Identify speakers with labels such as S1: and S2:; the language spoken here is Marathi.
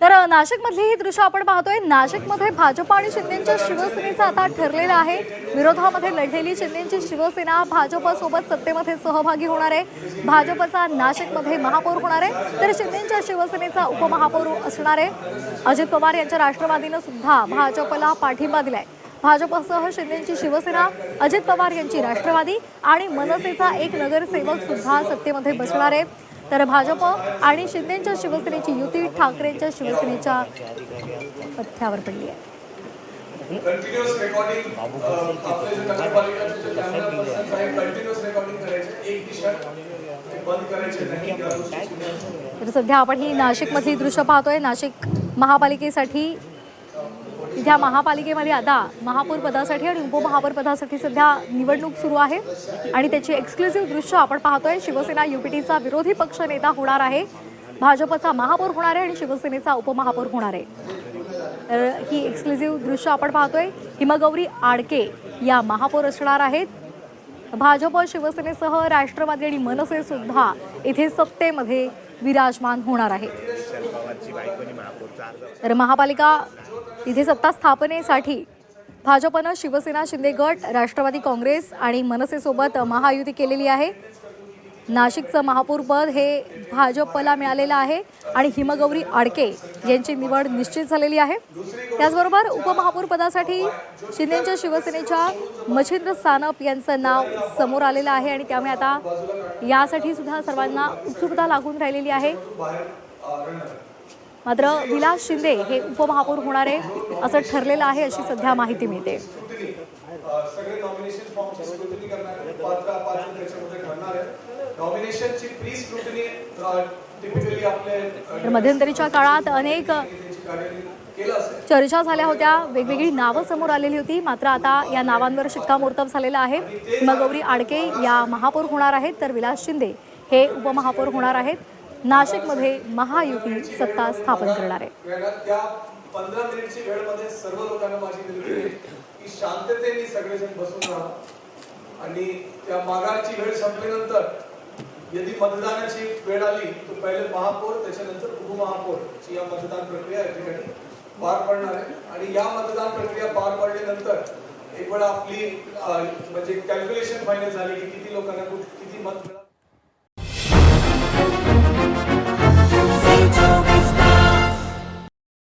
S1: तर नाशिकमधली ही दृश्य आपण पाहतोय। नाशिकमध्ये भाजप आणि शिंदेच्या शिवसेनेचं आता ठरलेलं आहे। विरोधामध्ये लढलेली शिंदेची शिवसेना भाजपसोबत सत्तेमध्ये सहभागी होणार आहे। भाजपचा नाशिकमध्ये महापौर होणार आहे, तर शिंदेच्या शिवसेनेचा उपमहापौर असणार आहे। अजित पवार यांच्या राष्ट्रवादीने सुद्धा भाजपला पाठिंबा दिलाय। भाजपसह शिंदेची शिवसेना, अजित पवार यांची राष्ट्रवादी आणि मनसेचा एक नगरसेवक सुद्धा सत्तेमध्ये बसणार आहे। तर भाजप आणि शिंदेच्या शिवसेनेची युती ठाकरेंच्या शिवसेनेच्या पथ्यावर पडली आहे।
S2: कंटिन्यूअस रेकॉर्डिंग आपले जे नगरपालिकाचे जे कॅमेरा पर्सन आहेत कंटिन्यूअस रेकॉर्डिंग करायचे, एक दिशा बंद करायचे नाही।
S1: तर सध्या आपण ही नाशिकमधली दृश्य पाहतोय। नाशिक महापालिकेसाठी इथ्या महापालिकेमध्ये आता महापौर पदासाठी आणि उपमहापौर पदासाठी सध्या निवडणूक सुरू आहे आणि त्याची एक्सक्लुसिव्ह दृश्य आपण पाहतोय। शिवसेना युपीटीचा विरोधी पक्ष नेता होणार आहे, भाजपचा महापौर होणार आहे आणि शिवसेनेचा उपमहापौर होणार आहे। तर ही एक्सक्लुसिव्ह दृश्य आपण पाहतोय। हिमगौरी आडके या महापौर असणार आहेत। भाजप, शिवसेनेसह राष्ट्रवादी आणि मनसे सुद्धा इथे सत्तेमध्ये विराजमान होणार आहे। तर महापालिका इथे सत्ता स्थापनेसाठी भाजपनं शिवसेना, शिंदे गट, राष्ट्रवादी काँग्रेस आणि मनसेसोबत महायुती केलेली आहे। नाशिकचं महापौर पद हे भाजपला मिळालेलं आहे आणि हिमगौरी आडके यांची निवड निश्चित झालेली आहे। त्याचबरोबर उपमहापौर पदासाठी शिंदेच्या शिवसेनेच्या मच्छिंद्र सानप यांचं नाव समोर आलेलं आहे आणि त्यामुळे आता यासाठी सुद्धा सर्वांना उत्सुकता लागून राहिलेली आहे। मात्र विलास शिंदे हे उपमहापौर होणार आहे असं ठरलेलं आहे, अशी सध्या माहिती मिळते।
S2: सगळे नॉमिनेशन फॉर्मची स्क्रुटिनी करणार आहे, पाच त्याच्यामध्ये ठरणार आहे। नॉमिनेशनची प्री स्क्रुटिनी टिपिकली आपले
S1: मध्यंतरीच्या काळात अनेक चर्चा झाल्या होत्या, वेगवेगळी नावं समोर आलेली होती, मात्र आता या नावांवर शिक्कामोर्तब झालेलं आहे। हिमगौरी आडके या महापौर होणार आहेत, तर विलास शिंदे हे उपमहापौर होणार आहेत। नाशिकमध्ये महायुती सत्ता स्थापन करणार आहे।
S2: त्या 15 मिनिटची वेळमध्ये सर्व लोकांना माझी विनंती आहे की शांततेने सगळेजण बसून राहा आणि त्या माघारची वेळ संपल्यानंतर यदि मतदानाची वेळ आली तर पहिले महापौर त्याच्यानंतर उपमहापौरची या मतदान प्रक्रिया या ठिकाणी पार पडणार आहे आणि या मतदान प्रक्रिया पार पडल्यानंतर एक वेळ आपली म्हणजे कॅल्क्युलेशन फायनल झाली की किती लोकांना किती मत मिळालं।